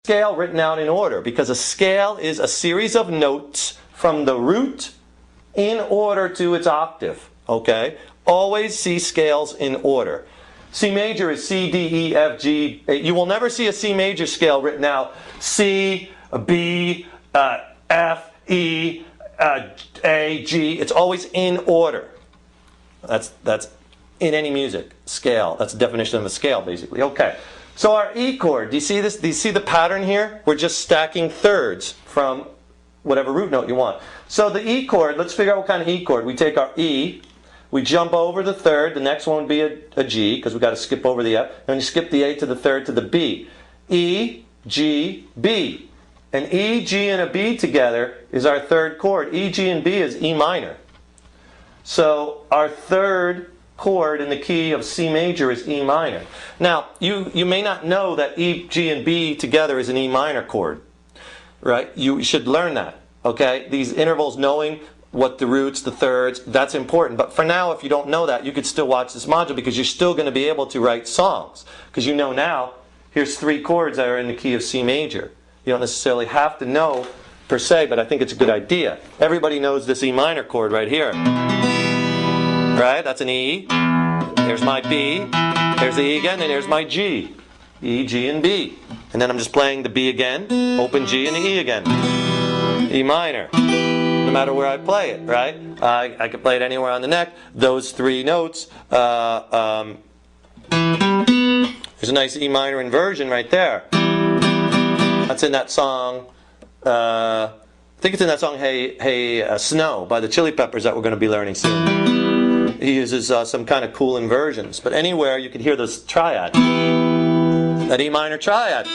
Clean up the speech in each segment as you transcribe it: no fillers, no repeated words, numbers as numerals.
scale written out in order, because a scale is a series of notes from the root in order to its octave. Okay? Always see scales in order. C major is C, D, E, F, G. You will never see a C major scale written out C, B, F, E, A, G. It's always in order. That's in any music scale. That's the definition of a scale, basically. Okay. So our E chord, do you see this? Do you see the pattern here? We're just stacking thirds from whatever root note you want. So the E chord, let's figure out what kind of E chord. We take our E, we jump over the third, the next one would be a G, because we've got to skip over the F, and you skip the A to the third to the B. E, G, B. An E, G, and a B together is our third chord. E, G, and B is E minor. So our third chord in the key of C major is E minor. Now, you may not know that E, G, and B together is an E minor chord. Right? You should learn that. Okay? These intervals, knowing what the roots, the thirds, that's important. But for now, if you don't know that, you could still watch this module, because you're still going to be able to write songs. Because you know now, here's three chords that are in the key of C major. You don't necessarily have to know per se, but I think it's a good idea. Everybody knows this E minor chord right here. Right? That's an E. There's my B. There's the E again, and there's my G. E, G, and B. And then I'm just playing the B again, open G, and the E again. E minor. No matter where I play it, right? I can play it anywhere on the neck. Those three notes. There's a nice E minor inversion right there. That's in that song. I think it's in that song Hey Snow by the Chili Peppers that we're going to be learning soon. He uses some kind of cool inversions. But anywhere you can hear this triad. That E minor triad.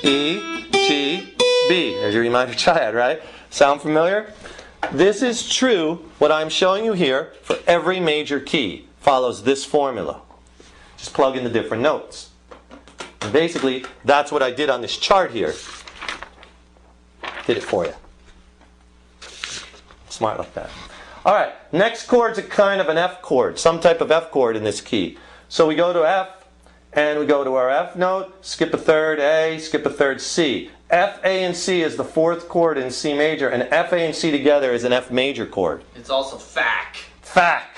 E, G, B. There's your E minor triad, right? Sound familiar? This is true, what I'm showing you here, for every major key. Follows this formula. Just plug in the different notes. And basically, that's what I did on this chart here. Did it for you. Smart like that. Alright, next chord's a kind of an F chord. Some type of F chord in this key. So we go to F, and we go to our F note, skip a third A, skip a third C. F, A, and C is the fourth chord in C major, and F, A, and C together is an F major chord. It's also FAC. FAC.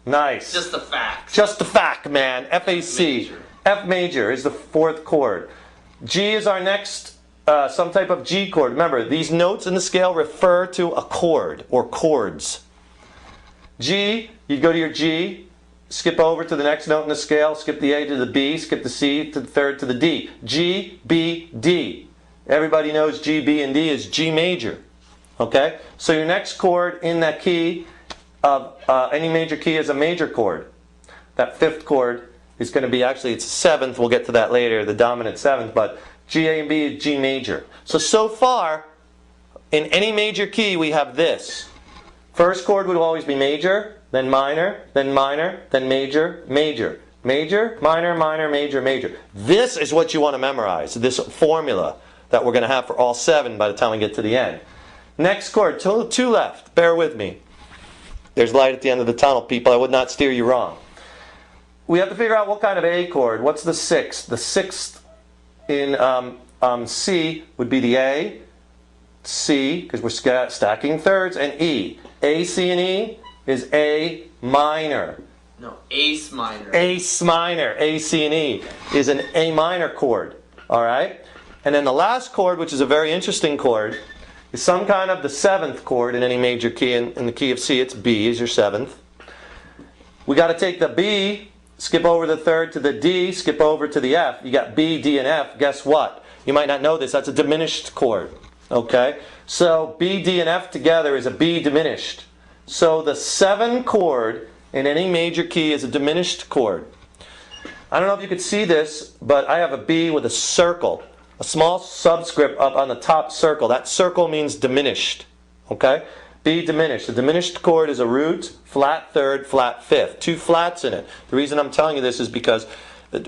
Nice. Just the FAC. Just the FAC, man. F, A, C. Major. F major is the fourth chord. G is our next, some type of G chord. Remember, these notes in the scale refer to a chord, or chords. G, you go to your G, skip over to the next note in the scale, skip the A to the B, skip the C to the third to the D. G, B, D. Everybody knows G, B, and D is G major. Okay? So your next chord in that key of any major key is a major chord. That fifth chord is going to be, actually it's seventh, we'll get to that later, the dominant seventh, but G, A, and B is G major. So far, in any major key we have this. First chord would always be major, then minor, then minor, then major, major. Major, minor, minor, major, major. This is what you want to memorize, this formula that we're going to have for all seven by the time we get to the end. Next chord, two left. Bear with me. There's light at the end of the tunnel, people. I would not steer you wrong. We have to figure out what kind of A chord. What's the sixth? The sixth in C would be the A, C, because we're stacking thirds, and E. A, C, and E is A minor. No, Ace minor. Ace minor. A, C, and E is an A minor chord. Alright? And then the last chord, which is a very interesting chord, is some kind of the seventh chord in any major key. In the key of C, it's B is your seventh. We got to take the B, skip over the third to the D, skip over to the F. You got B, D, and F. Guess what? You might not know this. That's a diminished chord. Okay? So B, D, and F together is a B diminished. So the 7 chord in any major key is a diminished chord. I don't know if you could see this, but I have a B with a circle. A small subscript up on the top circle. That circle means diminished. Okay? B diminished. The diminished chord is a root, flat third, flat fifth. 2 flats in it. The reason I'm telling you this is because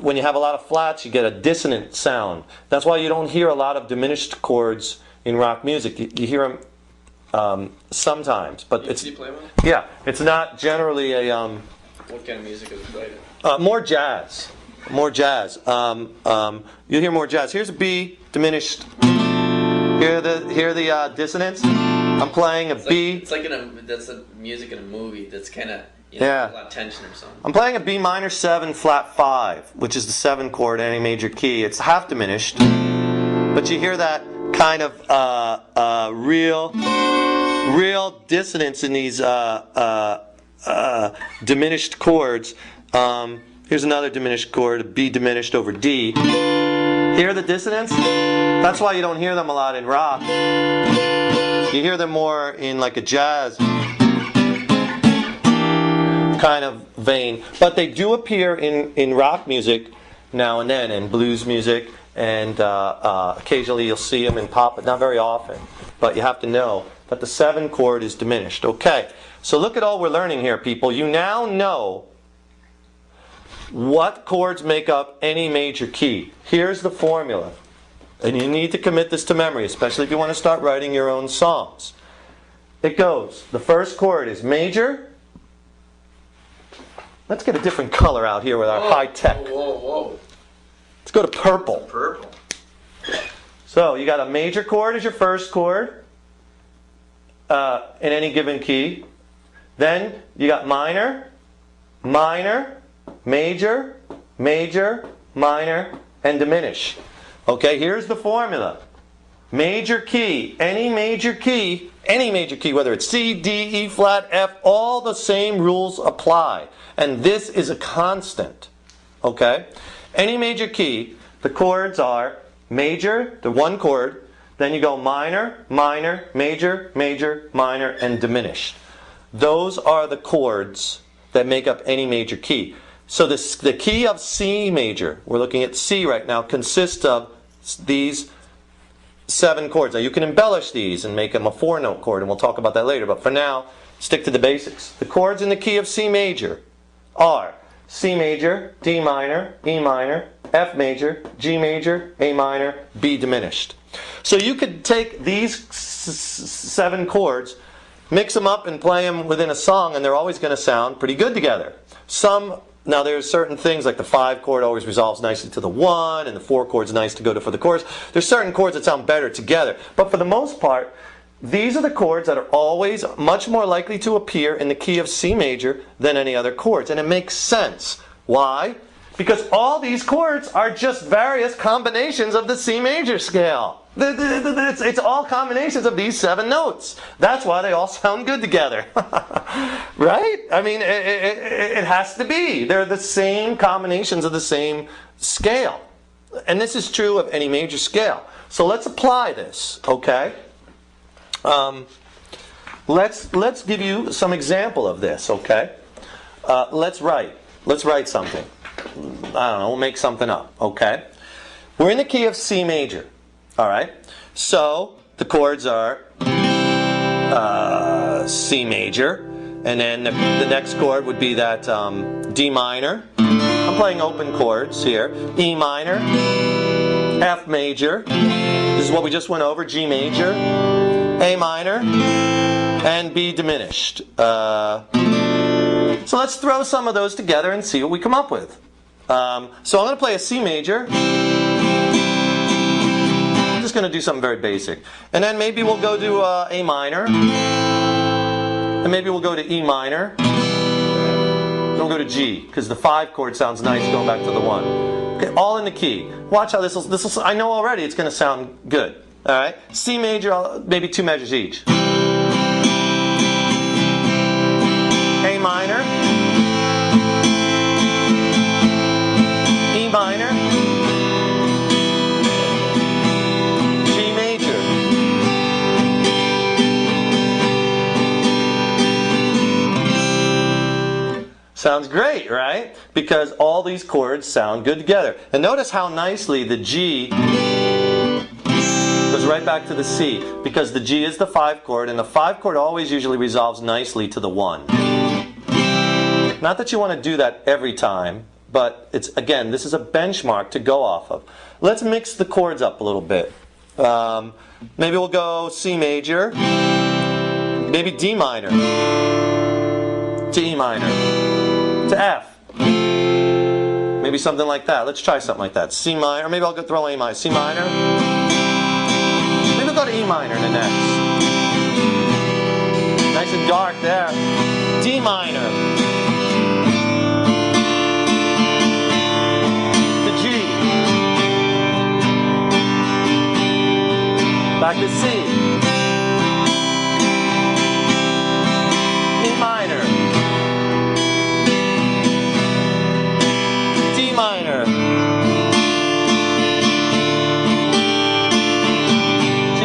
when you have a lot of flats, you get a dissonant sound. That's why you don't hear a lot of diminished chords in rock music. You hear them sometimes, but Can you play one? Yeah, it's not generally a What kind of music is it played? more jazz. More jazz. You'll hear more jazz. Here's a B diminished. Hear the dissonance? I'm playing a B. It's like that's a music in a movie that's kind of Yeah. a lot of tension or something. I'm playing a B minor 7 flat 5, which is the 7 chord in any major key. It's half diminished, but you hear that kind of real dissonance in these diminished chords. Here's another diminished chord, a B diminished over D. Hear the dissonance? That's why you don't hear them a lot in rock. You hear them more in like a jazz kind of vein. But they do appear in rock music now and then, and blues music, and occasionally you'll see them in pop, but not very often. But you have to know that the 7 chord is diminished. Okay, so look at all we're learning here, people. You now know what chords make up any major key. Here's the formula. And you need to commit this to memory, especially if you want to start writing your own songs. It goes, the first chord is major. Let's get a different color out here with our high tech. Whoa. Let's go to purple. Purple. So you got a major chord as your first chord in any given key. Then you got minor, minor, major, major, minor, and diminish. Okay, here's the formula. Major key, any major key, whether it's C, D, E flat, F, all the same rules apply. And this is a constant. Okay? Any major key, the chords are major, the one chord, then you go minor, minor, major, major, minor, and diminished. Those are the chords that make up any major key. So the key of C major, we're looking at C right now, consists of these 7 chords. Now you can embellish these and make them a 4-note chord, and we'll talk about that later. But for now, stick to the basics. The chords in the key of C major are C major, D minor, E minor, F major, G major, A minor, B diminished. So you could take these 7 chords, mix them up and play them within a song, and they're always going to sound pretty good together. Now there's certain things like the 5 chord always resolves nicely to the 1, and the 4 chord's nice to go to for the chorus. There's certain chords that sound better together. But for the most part, these are the chords that are always much more likely to appear in the key of C major than any other chords. And it makes sense. Why? Because all these chords are just various combinations of the C major scale. It's all combinations of these 7 notes. That's why they all sound good together. Right? I mean, it has to be. They're the same combinations of the same scale. And this is true of any major scale. So let's apply this, okay? Let's give you some example of this, okay? Let's write something. I don't know, we'll make something up, okay? We're in the key of C major, all right? So the chords are C major, and then the next chord would be that D minor. I'm playing open chords here. E minor, F major. This is what we just went over, G major, A minor, and B diminished. So let's throw some of those together and see what we come up with. So I'm going to play a C major. I'm just going to do something very basic. And then maybe we'll go to A minor. And maybe we'll go to E minor. Then we'll go to G, because the 5 chord sounds nice going back to the 1. Okay, all in the key. Watch how this will, I know already it's going to sound good. All right? C major, maybe 2 measures each. A minor, E minor, G major, sounds great, right? Because all these chords sound good together. And notice how nicely the G goes right back to the C, because the G is the 5 chord, and the 5 chord always usually resolves nicely to the 1. Not that you want to do that every time, but it's, again, this is a benchmark to go off of. Let's mix the chords up a little bit. Maybe we'll go C major, maybe D minor, to E minor, to F. Maybe Maybe something like that. Let's try something like that. C minor, or maybe I'll go throw A minor. C minor. Maybe we'll go to E minor in the next. Nice and dark there. D minor. To G. Back to C. E minor. D minor. G.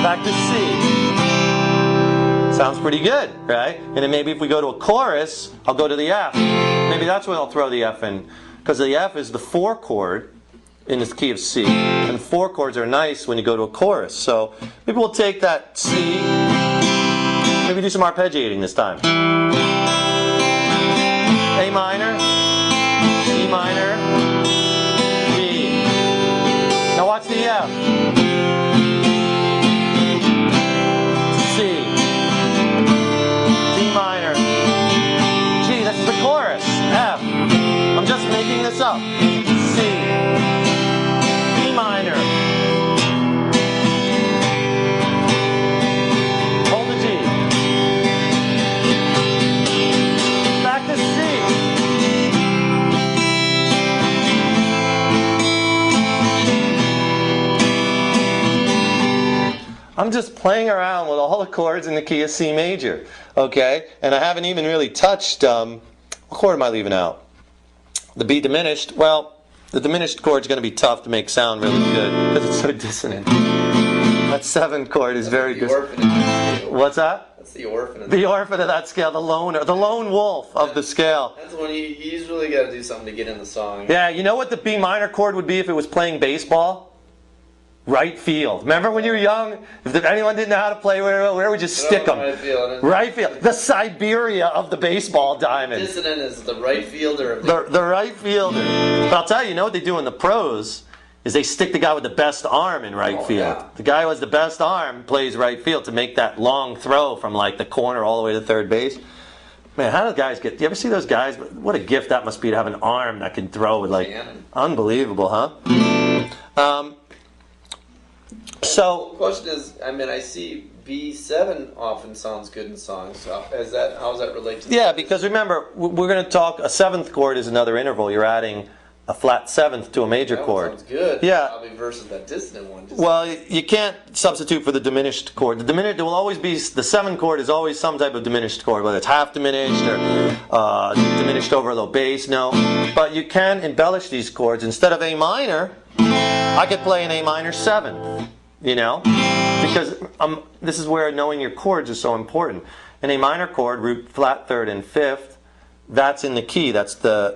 Back to C. Sounds pretty good, right? And then maybe if we go to a chorus, I'll go to the F. Maybe that's when I'll throw the F in. Because the F is the 4 chord in the key of C. And 4 chords are nice when you go to a chorus. So maybe we'll take that C. Maybe do some arpeggiating this time. A minor, E minor, G. Now watch the F. C, D minor, G. That's the chorus. F. I'm just making this up. C, E minor. Hold the G. Back to C. I'm just playing around with all the chords in the key of C major, okay? And I haven't even really touched, what chord am I leaving out? The B diminished. Well, the diminished chord is going to be tough to make sound really good because it's so dissonant. That 7 chord is very dissonant. What's that? That's the orphan. The orphan of that scale, the loner, the lone wolf of the scale. That's when he's really got to do something to get in the song. Yeah, you know what the B minor chord would be if it was playing baseball? Right field. Remember when you were young? If anyone didn't know how to play, where would you stick them? Right field. Right field. The Siberia of the baseball diamond. Dissonant is the right fielder. Of the right fielder. But I'll tell you, you know what they do in the pros? Is they stick the guy with the best arm in right field. Yeah. The guy who has the best arm plays right field to make that long throw from like the corner all the way to third base. Man, how do guys get... Do you ever see those guys? What a gift that must be to have an arm that can throw with like... Unbelievable, huh? So... The question is, I mean, I see B7 often sounds good in songs. So how does that relate to... Yeah, because remember, we're going to talk... A 7th chord is another interval. You're adding a flat 7th to a major chord. Sounds good. Yeah. Probably versus that dissonant one. Well, you can't substitute for the diminished chord. There will always be... The 7 chord is always some type of diminished chord, whether it's half diminished or diminished over a low bass. No. But you can embellish these chords. Instead of A minor, I could play an A minor 7th. You know? Because this is where knowing your chords is so important. An A minor chord, root, flat, 3rd, and 5th, that's in the key. That's the